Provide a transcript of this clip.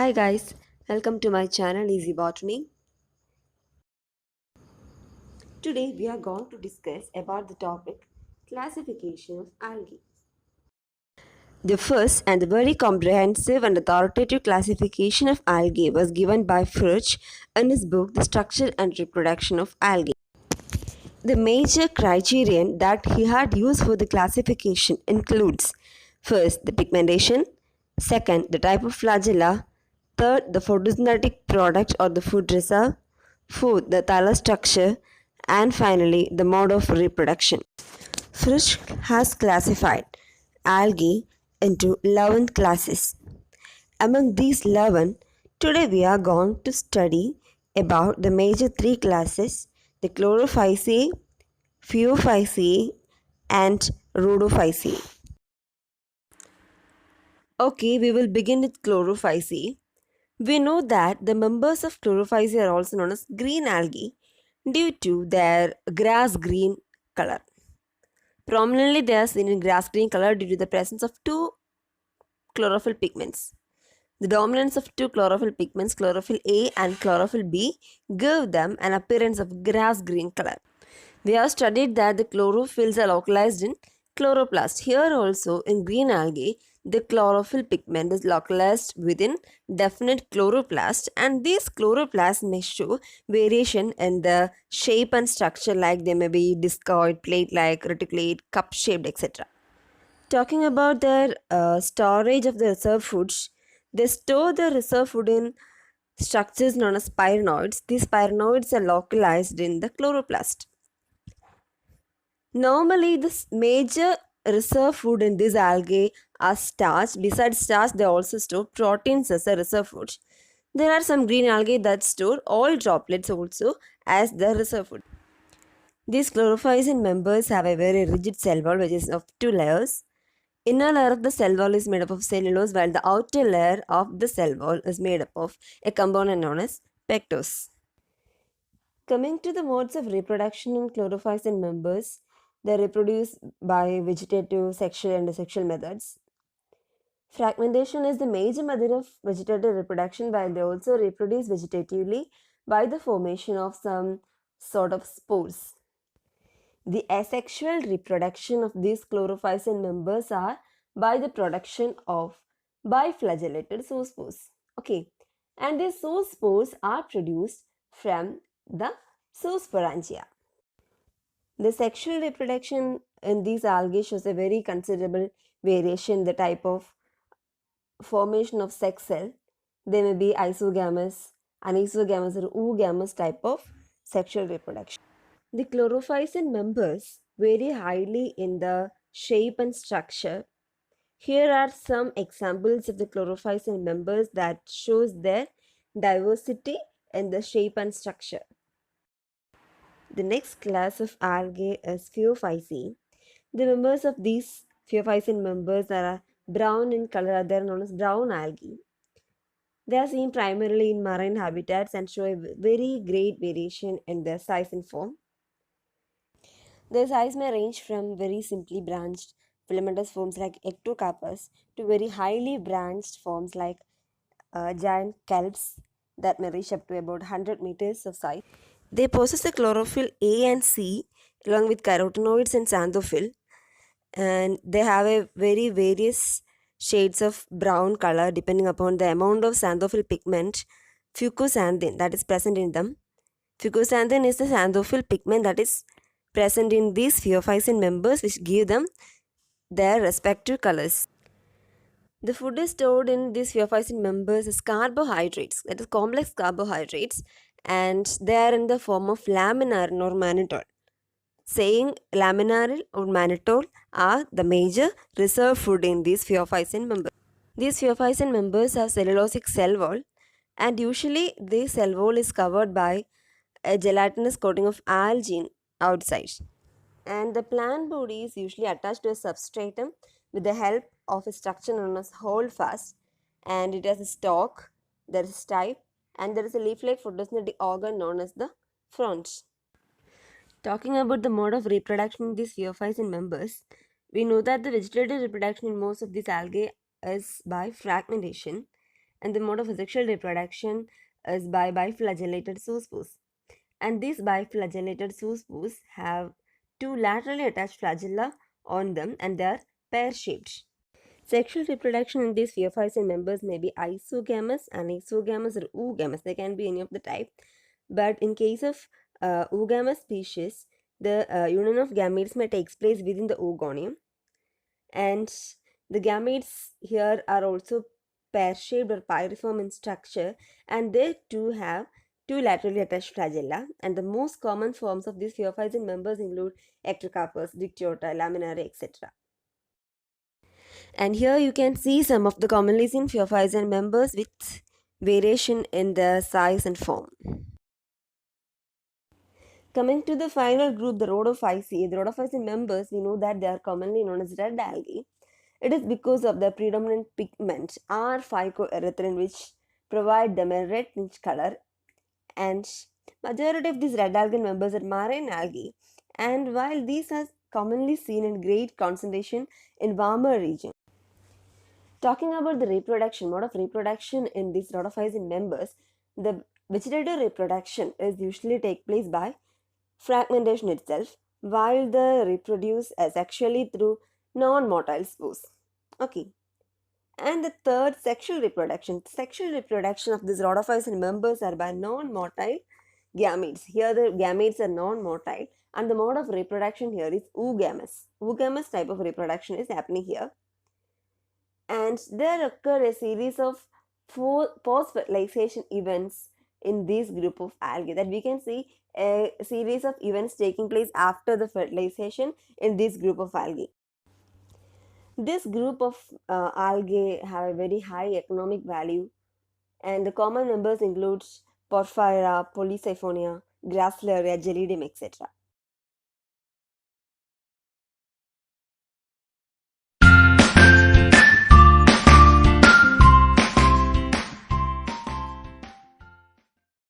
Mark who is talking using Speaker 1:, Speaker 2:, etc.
Speaker 1: Hi guys, welcome to my channel Easy Botany. Today we are going to discuss about the topic classification of algae. The first and the very comprehensive and authoritative classification of algae was given by Fritsch in his book The Structure and Reproduction of Algae. The major criterion that he had used for the classification includes first the pigmentation, second the type of flagella, third the photosynthetic product or the food reserve, fourth the thymus structure, and finally the mode of reproduction. Frisch has classified algae into 11 classes. Among these 11, today we are going to study about the major three classes, the Chlorophyceae, Phaeophyceae, and Rhodophyceae. Okay, we will begin with Chlorophyceae. We know that the members of Chlorophyceae are also known as green algae due to their grass green color. Prominently, they are seen in grass green color due to the presence of two chlorophyll pigments. The dominance of two chlorophyll pigments, chlorophyll A and chlorophyll B, give them an appearance of grass green color. We have studied that the chlorophylls are localized in chloroplast. Here also in green algae, the chlorophyll pigment is localized within definite chloroplast, and these chloroplasts may show variation in the shape and structure, like they may be discoid, plate-like, reticulate, cup-shaped, etc. Talking about their storage of the reserve foods, they store the reserve food in structures known as pyrenoids. These pyrenoids are localized in the chloroplast. Normally, the major reserve food in these algae are starch. Besides starch, they also store proteins as a reserve food. There are some green algae that store all droplets also as the reserve food. These chlorophycin members have a very rigid cell wall, which is of two layers. Inner layer of the cell wall is made up of cellulose, while the outer layer of the cell wall is made up of a component known as pectose. Coming to the modes of reproduction in chlorophycin members, they reproduce by vegetative, sexual, and asexual methods. Fragmentation is the major method of vegetative reproduction, while they also reproduce vegetatively by the formation of some sort of spores. The asexual reproduction of these chlorophycin members are by the production of biflagellated zoospores. Okay, and these zoospores are produced from the zoosporangia. The sexual reproduction in these algae shows a very considerable variation in the type of formation of sex cell. They may be isogamous, anisogamous, or oogamous type of sexual reproduction. The chlorophycin members vary highly in the shape and structure. Here are some examples of the chlorophycin members that shows their diversity in the shape and structure. The next class of algae is Phaeophyceae. The members of these Phaeophycin members are brown in color. They are known as brown algae. They are seen primarily in marine habitats and show a very great variation in their size and form. Their size may range from very simply branched filamentous forms like ectocarpus to very highly branched forms like giant kelps that may reach up to about 100 meters of size. They possess the chlorophyll A and C along with carotenoids and xanthophyll, and they have a very various shades of brown color depending upon the amount of xanthophyll pigment fucosanthin that is present in them. Fucosanthin is the xanthophyll pigment that is present in these phaeophycin members, which give them their respective colors. The food is stored in these phaeophycin members as carbohydrates, that is complex carbohydrates, and they are in the form of laminarin or mannitol. Saying laminarin or mannitol are the major reserve food in these phaeophycin members. These phaeophycin members have cellulosic cell wall, and usually this cell wall is covered by a gelatinous coating of algin outside. And the plant body is usually attached to a substratum with the help of a structure known as holdfast, and it has a stalk, there is a stipe, and there is a leaf-like photosynthetic organ known as the frond. Talking about the mode of reproduction in these phaeophycin members, we know that the vegetative reproduction in most of these algae is by fragmentation, and the mode of sexual reproduction is by biflagellated zoospores. And these biflagellated zoospores have two laterally attached flagella on them and they are pear-shaped. Sexual reproduction in these phaeophysin members may be isogamous, anisogamous, or oogamous. They can be any of the type. But in case of oogamous species, the union of gametes may take place within the oogonium. And the gametes here are also pear-shaped or pyriform in structure, and they too have two laterally attached flagella. And the most common forms of these phaeophysin members include ectocarpus, dictyota, laminare, etc. And here you can see some of the commonly seen phaeophysin members with variation in their size and form. Coming to the final group, the Rhodophyceae. The Rhodophycean members, we know that they are commonly known as red algae. It is because of the predominant pigment R-phycoerythrin, which provide them a red-tinged color, and majority of these red algae members are marine algae, and while these are commonly seen in great concentration in warmer regions. Talking about the reproduction, mode of reproduction in these rhodophycean members, the vegetative reproduction is usually take place by fragmentation itself, while they reproduce sexually through non-motile spores. Okay. And the third, sexual reproduction. Sexual reproduction of these rhodophycean members are by non-motile gametes. Here the gametes are non-motile, and the mode of reproduction here is oogamous. Oogamous type of reproduction is happening here. And there occur a series of post-fertilization events in this group of algae, that we can see a series of events taking place after the fertilization in this group of algae. This group of algae have a very high economic value, and the common members include Porphyra, Polysiphonia, Gracilaria, Gelidium, etc.